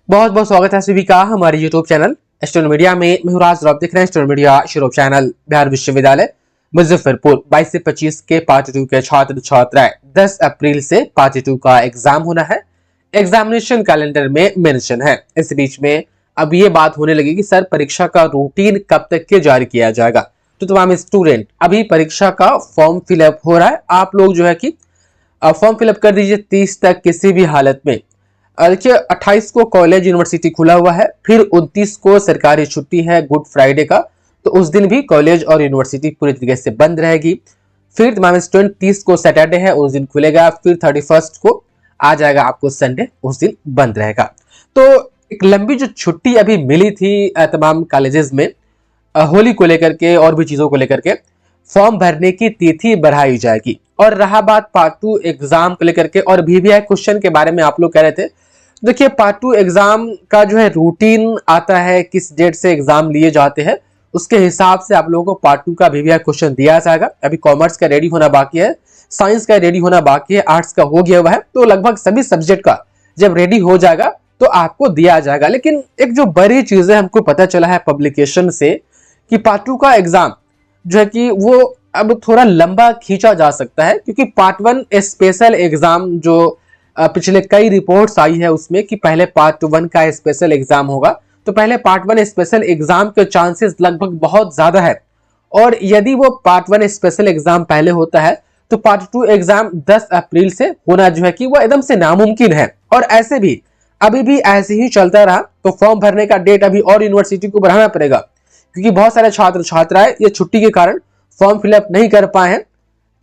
बहुत बहुत स्वागत है सभी का हमारे यूट्यूब चैनल स्टूडेंट मीडिया में। मैं हूं राज और आप देख रहे हैं student media YouTube channel. Bihar विश्वविद्यालय मुजफ्फरपुर 22 से 25 के पार्ट 2 के छात्र छात्राएं 10 अप्रैल से पार्ट 2 का एग्जाम होना है। एग्जामिनेशन कैलेंडर में मेंशन है। इस बीच में अब ये बात होने लगी कि सर परीक्षा का रूटीन कब तक के जारी किया जाएगा। तो तमाम स्टूडेंट अभी परीक्षा का फॉर्म फिलअप हो रहा है। आप लोग जो है कि फॉर्म फिलअप कर दीजिए 30 तक किसी भी हालत में। देखिए 28 को कॉलेज यूनिवर्सिटी खुला हुआ है, फिर 29 को सरकारी छुट्टी है गुड फ्राइडे का, तो उस दिन भी कॉलेज और यूनिवर्सिटी पूरी तरीके से बंद रहेगी। फिर तमाम स्टूडेंट 30 को सैटरडे है उस दिन खुलेगा, फिर 31 को आ जाएगा आपको संडे, उस दिन बंद रहेगा। तो एक लंबी जो छुट्टी अभी मिली थी तमाम कॉलेजेस में होली को लेकर के और भी चीजों को लेकर के, फॉर्म भरने की तिथि बढ़ाई जाएगी। और रहा बात पार्ट 2 एग्जाम को लेकर के और VVI क्वेश्चन के बारे में, आप लोग कह रहे थे। देखिए पार्ट 2 एग्जाम का जो है रूटीन आता है, किस डेट से एग्जाम लिए जाते हैं उसके हिसाब से आप लोगों को पार्ट 2 का VVI क्वेश्चन दिया जाएगा। अभी कॉमर्स का रेडी होना बाकी है, साइंस का रेडी होना बाकी है, आर्ट्स का हो गया हुआ है, तो लगभग सभी सब्जेक्ट का जब रेडी हो जाएगा तो आपको दिया जाएगा। लेकिन एक जो बड़ी चीज है हमको पता चला है पब्लिकेशन से कि पार्ट 2 का एग्जाम जो है कि वो अब थोड़ा लंबा खींचा जा सकता है, क्योंकि पार्ट 1 स्पेशल एग्जाम जो पिछले कई रिपोर्ट्स आई है उसमें कि पहले पार्ट 1 का स्पेशल एग्जाम होगा, तो पहले पार्ट 1 स्पेशल एग्जाम के चांसेस लगभग बहुत ज्यादा है। और यदि वो पार्ट 1 स्पेशल एग्जाम पहले होता है तो पार्ट 2 एग्जाम 10 अप्रैल से होना जो है कि वो एकदम से नामुमकिन है। और ऐसे भी अभी भी ऐसे ही चलता रहा तो फॉर्म भरने का डेट अभी और यूनिवर्सिटी को बढ़ाना पड़ेगा, क्योंकि बहुत सारे छात्र छात्राएं ये छुट्टी के कारण फॉर्म फिलअप नहीं कर पाए हैं।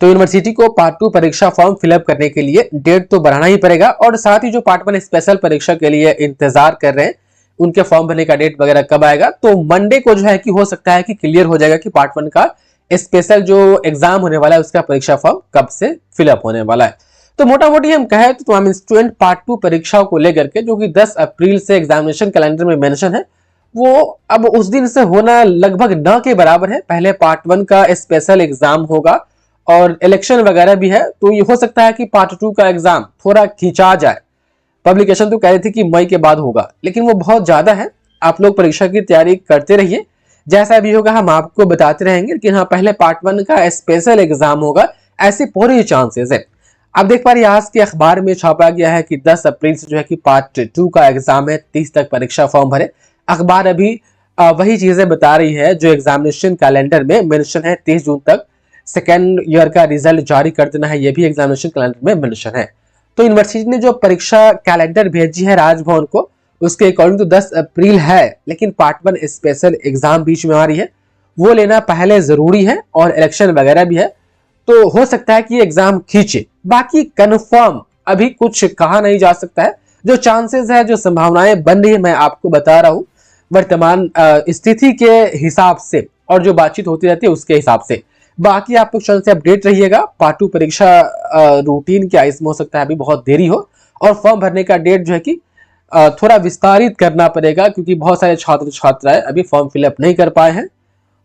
तो यूनिवर्सिटी को पार्ट 2 परीक्षा फॉर्म फिलअप करने के लिए डेट तो बढ़ाना ही पड़ेगा। और साथ ही जो पार्ट 1 स्पेशल परीक्षा के लिए इंतजार कर रहे हैं उनके फॉर्म भरने का डेट वगैरह कब आएगा, तो मंडे को जो है कि हो सकता है कि क्लियर हो जाएगा कि पार्ट 1 का स्पेशल जो एग्जाम होने वाला है उसका परीक्षा फॉर्म कब से फिलअप होने वाला है। तो मोटा मोटी हम कहें तो तमाम स्टूडेंट पार्ट 2 परीक्षाओं को लेकर के जो कि 10 अप्रैल से एग्जामिनेशन कैलेंडर में मेंशन है, वो अब उस दिन से होना लगभग न के बराबर है। पहले पार्ट 1 का स्पेशल एग्जाम होगा और इलेक्शन वगैरह भी है, तो ये हो सकता है कि पार्ट 2 का एग्जाम थोड़ा खिंचा जाए। पब्लिकेशन तो कह रही थी कि मई के बाद होगा, लेकिन वो बहुत ज्यादा है। आप लोग परीक्षा की तैयारी करते रहिए, जैसा भी होगा हम आपको बताते रहेंगे। लेकिन हाँ, पहले पार्ट 1 का स्पेशल एग्जाम होगा, ऐसे पूरे चांसेस है। आप देख पा रहे हैं आज के अखबार में छापा गया है कि 10 अप्रैल से जो है कि पार्ट 2 का एग्जाम है, 30 तक परीक्षा फॉर्म भरे। अखबार अभी वही चीजें बता रही है जो एग्जामिनेशन कैलेंडर में मेंशन है। 30 जून तक सेकेंड ईयर का रिजल्ट जारी कर देना है, ये भी एग्जामिनेशन कैलेंडर में मेंशन है। तो यूनिवर्सिटी ने जो परीक्षा कैलेंडर भेजी है राजभवन को, उसके अकॉर्डिंग तो 10 अप्रैल है, लेकिन पार्ट 1 स्पेशल एग्जाम बीच में आ रही है, वो लेना पहले जरूरी है और इलेक्शन वगैरह भी है, तो हो सकता है कि एग्जाम खींचे। बाकी कंफर्म अभी कुछ कहा नहीं जा सकता है। जो चांसेस है, जो संभावनाएं बन रही है, मैं आपको बता रहा हूं वर्तमान स्थिति के हिसाब से और जो बातचीत होती रहती है उसके हिसाब से। बाकी आप लोग चैनल से अपडेट रहिएगा। पार्ट 2 परीक्षा रूटीन क्या इसमें हो सकता है अभी बहुत देरी हो, और फॉर्म भरने का डेट जो है कि थोड़ा विस्तारित करना पड़ेगा, क्योंकि बहुत सारे छात्र छात्राएं अभी फॉर्म फिलअप नहीं कर पाए हैं।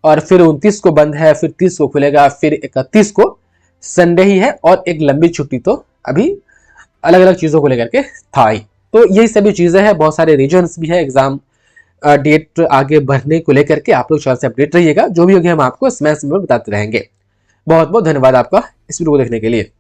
और फिर 29 को बंद है, फिर 30 को खुलेगा, फिर 31 को संडे ही है, और एक लंबी छुट्टी तो अभी अलग अलग चीजों को लेकर के था ही। तो यही सभी चीजें हैं, बहुत सारे रीजन्स भी है एग्जाम डेट आगे बढ़ने को लेकर के। आप लोग चैनल से अपडेट रहिएगा, जो भी होगी हम आपको समय समय बताते रहेंगे। बहुत बहुत धन्यवाद आपका इस वीडियो को देखने के लिए।